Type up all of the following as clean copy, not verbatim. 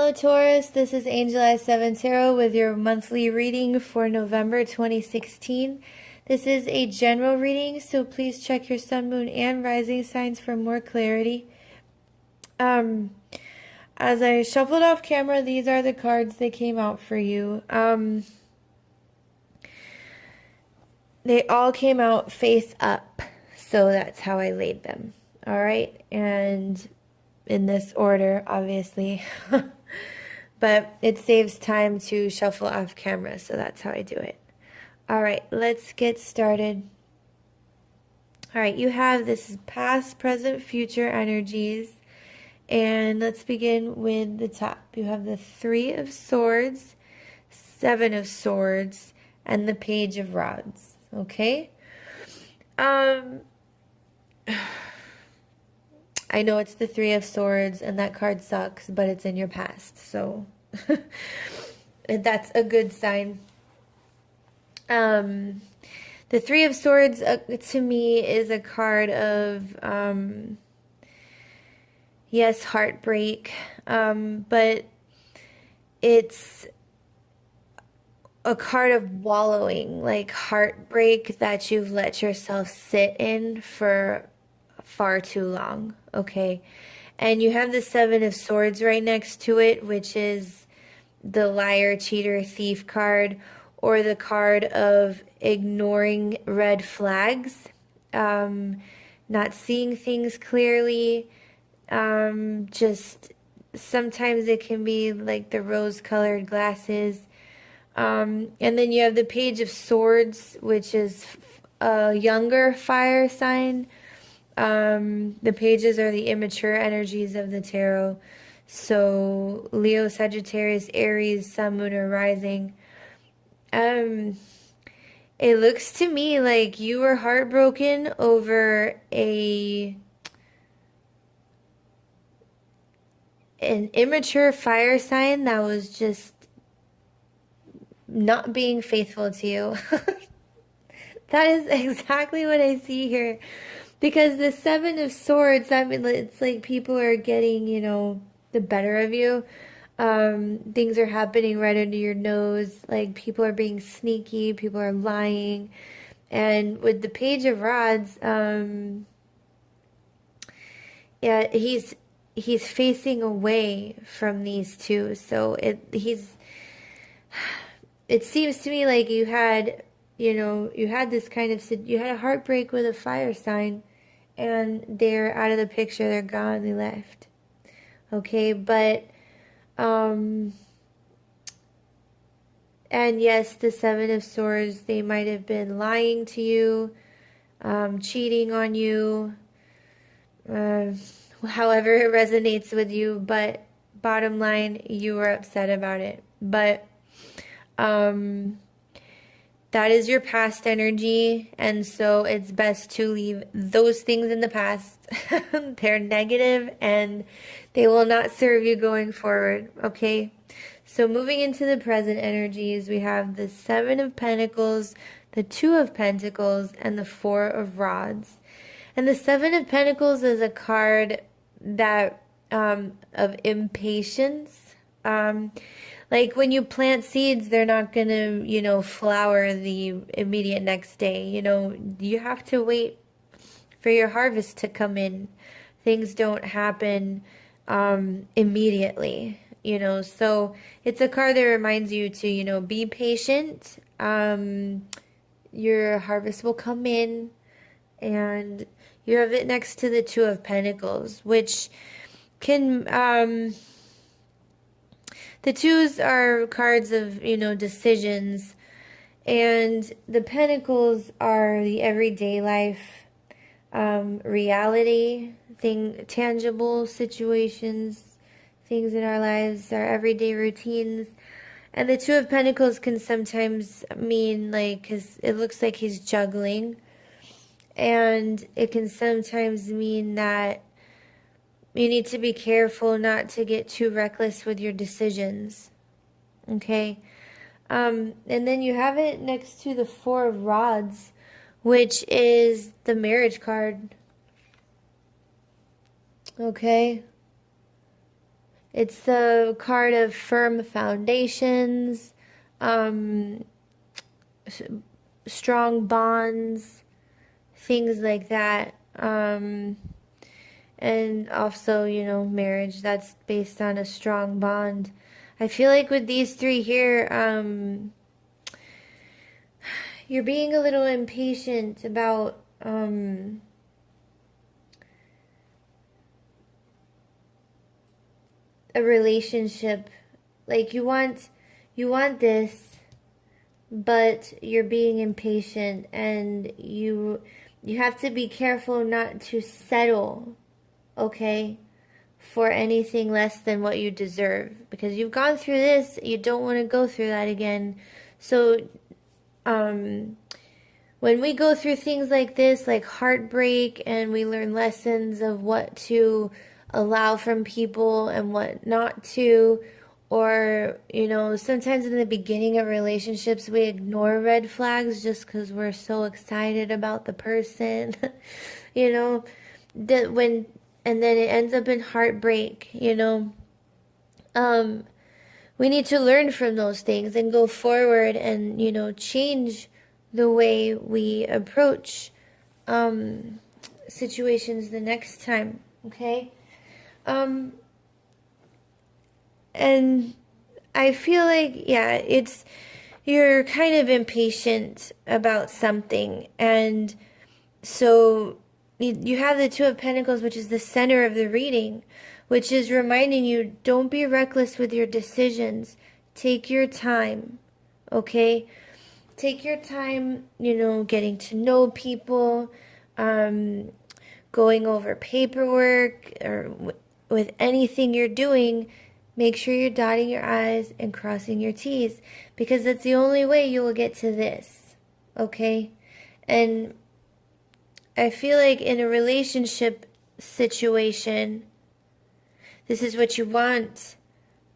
Hello Taurus, this is Angel I 7 Tarot with your monthly reading for November 2016. This is a general reading, so please check your sun, moon, and rising signs for more clarity. As I shuffled off camera, these are the cards that came out for you. They all came out face up, so that's how I laid them. All right, and in this order, obviously. But it saves time to shuffle off camera, so that's how I do it. All right, let's get started. All right, you have this past, present, future energies. And let's begin with the top. You have the Three of Swords, Seven of Swords, and the Page of Rods. Okay? I know it's the Three of Swords, and that card sucks, but it's in your past, so that's a good sign. The Three of Swords, to me, is a card of, yes, heartbreak, but it's a card of wallowing, like heartbreak that you've let yourself sit in for far too long, okay? And you have the Seven of Swords right next to it, which is the liar, cheater, thief card, or the card of ignoring red flags, not seeing things clearly. Just sometimes it can be like the rose-colored glasses. And then you have the Page of Swords, which is a younger fire sign. The pages are the immature energies of the tarot. So Leo, Sagittarius, Aries, Sun, Moon, or Rising. It looks to me like you were heartbroken over an immature fire sign that was just not being faithful to you. That is exactly what I see here. Because the Seven of Swords, I mean, it's like people are getting, the better of you. Things are happening right under your nose. Like, people are being sneaky. People are lying. And with the Page of Rods, yeah, he's facing away from these two. So it seems to me like you had, you had this kind of, you had a heartbreak with a fire sign. And they're out of the picture, they're gone, they left. Okay, but, and yes, the Seven of Swords, they might have been lying to you, cheating on you, however it resonates with you, but bottom line, you were upset about it. But, that is your past energy, and so it's best to leave those things in the past. They're negative, and they will not serve you going forward, okay? So moving into the present energies, we have the Seven of Pentacles, the Two of Pentacles, and the Four of Rods. And the Seven of Pentacles is a card that of impatience. Like when you plant seeds, they're not going to, flower the immediate next day. You have to wait for your harvest to come in. Things don't happen immediately, So it's a card that reminds you to, be patient. Your harvest will come in. And you have it next to the Two of Pentacles, which can... the twos are cards of, decisions, and the pentacles are the everyday life, reality, tangible situations, things in our lives, our everyday routines. And the Two of Pentacles can sometimes mean, because it looks like he's juggling, and it can sometimes mean that you need to be careful not to get too reckless with your decisions, okay? And then you have it next to the Four of Rods, which is the marriage card, okay? It's the card of firm foundations, um, strong bonds, things like that. And also, marriage, that's based on a strong bond. I feel like with these three here, you're being a little impatient about a relationship. Like you want this, but you're being impatient, and you have to be careful not to settle, okay, for anything less than what you deserve, because you've gone through this, you don't want to go through that again. So when we go through things like this, like heartbreak, and we learn lessons of what to allow from people and what not to, or, sometimes in the beginning of relationships, we ignore red flags just because we're so excited about the person, that when, and then it ends up in heartbreak, we need to learn from those things and go forward and, change the way we approach situations the next time, okay? And I feel like, yeah, you're kind of impatient about something. And so you have the Two of Pentacles, which is the center of the reading, which is reminding you, don't be reckless with your decisions. Take your time, okay? Take your time, getting to know people, going over paperwork, or with anything you're doing. Make sure you're dotting your I's and crossing your T's, because that's the only way you will get to this, okay? And I feel like in a relationship situation, this is what you want,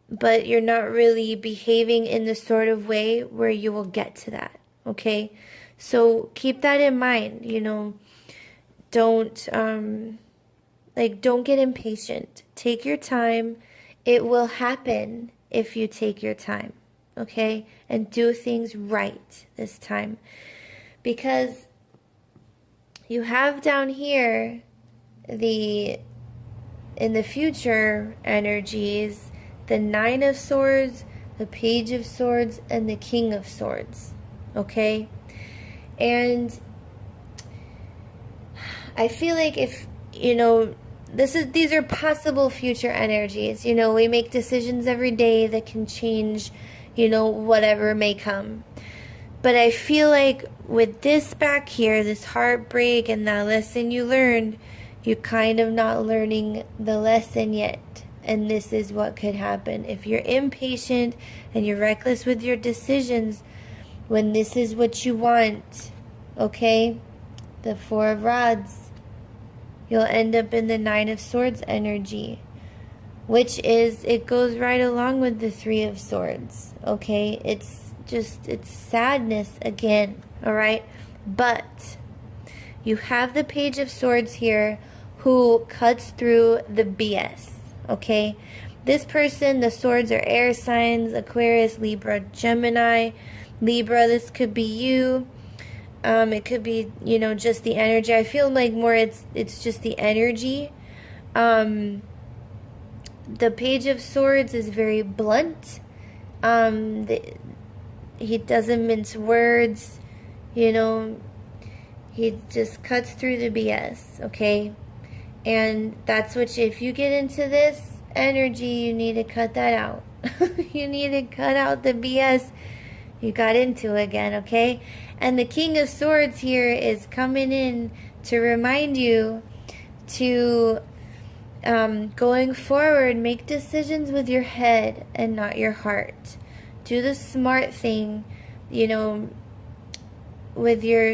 but you're not really behaving in the sort of way where you will get to that, okay? So keep that in mind, don't, don't get impatient. Take your time. It will happen if you take your time, okay? And do things right this time. Because you have down here in the future energies, the Nine of Swords, the Page of Swords, and the King of Swords, okay? And I feel like if, these are possible future energies. We make decisions every day that can change, whatever may come. But I feel like with this back here, this heartbreak and that lesson you learned, you're kind of not learning the lesson yet. And this is what could happen. If you're impatient and you're reckless with your decisions, when this is what you want, okay? The Four of Rods, you'll end up in the Nine of Swords energy, which is, it goes right along with the Three of Swords, okay? It's sadness again, all right? But you have the Page of Swords here who cuts through the BS, okay? This person, the swords are air signs: Aquarius, Libra, Gemini. Libra, this could be you. It could be, just the energy. I feel like more it's just the energy. The Page of Swords is very blunt. He doesn't mince words, he just cuts through the BS, okay? And that's what if you get into this energy, you need to cut that out. You need to cut out the BS you got into again, okay? And the King of Swords here is coming in to remind you to, going forward, make decisions with your head and not your heart. Do the smart thing, with your,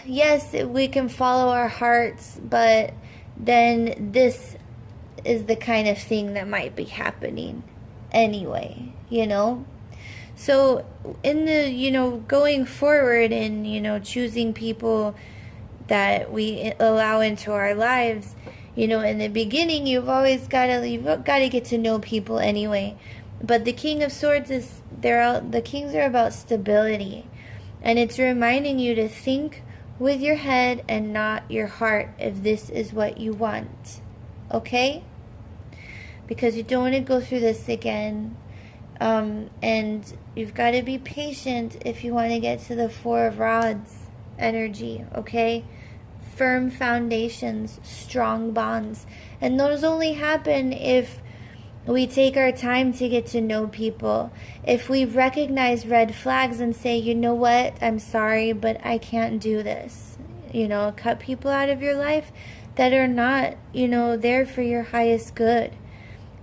yes, we can follow our hearts, but then this is the kind of thing that might be happening anyway, So in the, going forward and, choosing people that we allow into our lives, You know, in the beginning, you've got to get to know people anyway. But the King of Swords the kings are about stability. And it's reminding you to think with your head and not your heart if this is what you want. Okay? Because you don't want to go through this again. And you've got to be patient if you want to get to the Four of Rods energy, okay? Firm foundations, strong bonds. And those only happen if we take our time to get to know people. If we recognize red flags and say, you know what, I'm sorry, but I can't do this. You know, cut people out of your life that are not, you know, there for your highest good.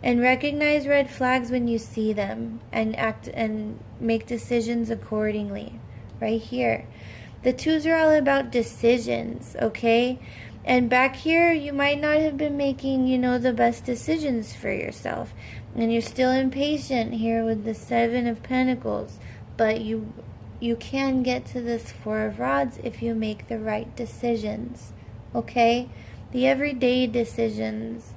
And recognize red flags when you see them and act and make decisions accordingly. Right here. The twos are all about decisions, okay? And back here, you might not have been making, you know, the best decisions for yourself. And you're still impatient here with the Seven of Pentacles. But you can get to this Four of Rods if you make the right decisions, okay? The everyday decisions.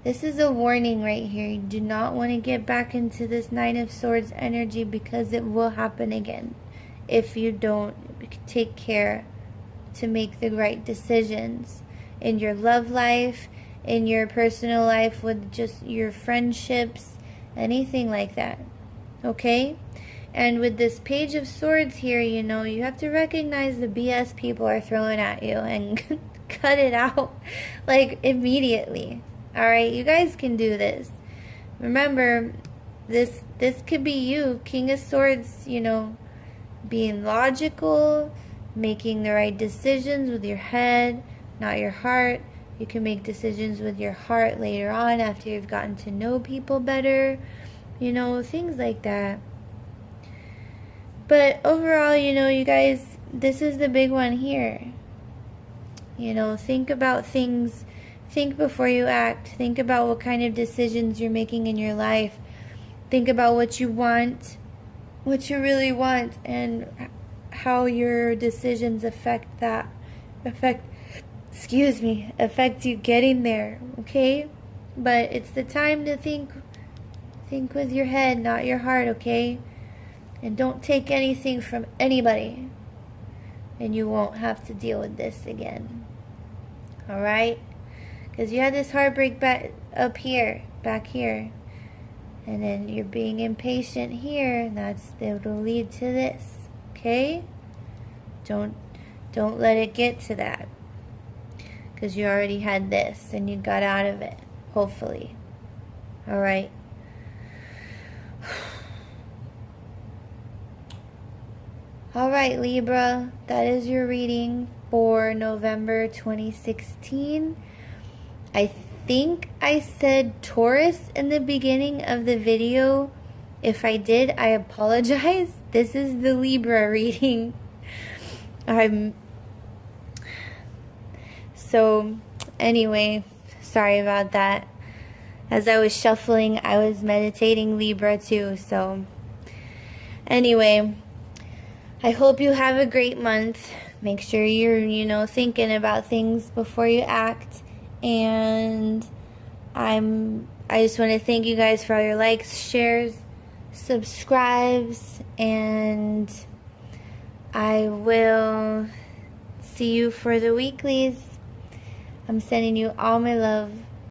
This is a warning right here. You do not want to get back into this Nine of Swords energy because it will happen again if you don't take care to make the right decisions in your love life, in your personal life, with just your friendships, anything like that. Okay? And with this Page of Swords here, you know, you have to recognize the BS people are throwing at you and cut it out, like, immediately. Alright, you guys can do this. Remember, this could be you, King of Swords, you know, being logical, making the right decisions with your head, not your heart. You can make decisions with your heart later on after you've gotten to know people better, you know, things like that. But overall, you know, you guys, this is the big one here. You know, think about things. Think before you act. Think about what kind of decisions you're making in your life. Think about what you want, what you really want, and how your decisions affect you getting there, okay? But it's the time to think with your head, not your heart, okay? And don't take anything from anybody, and you won't have to deal with this again. Alright? Because you had this heartbreak back here. And then you're being impatient here, and it'll lead to this. Okay? Don't let it get to that. Because you already had this, and you got out of it. Hopefully. Alright? Alright, Libra. That is your reading for November 2016. I think I said Taurus in the beginning of the video. If I did, I apologize. This is the Libra reading. So, anyway, sorry about that. As I was shuffling, I was meditating Libra too. So, anyway, I hope you have a great month. Make sure you're, you know, thinking about things before you act. And I just want to thank you guys for all your likes, shares, subscribes, and I will see you for the weeklies. I'm sending you all my love.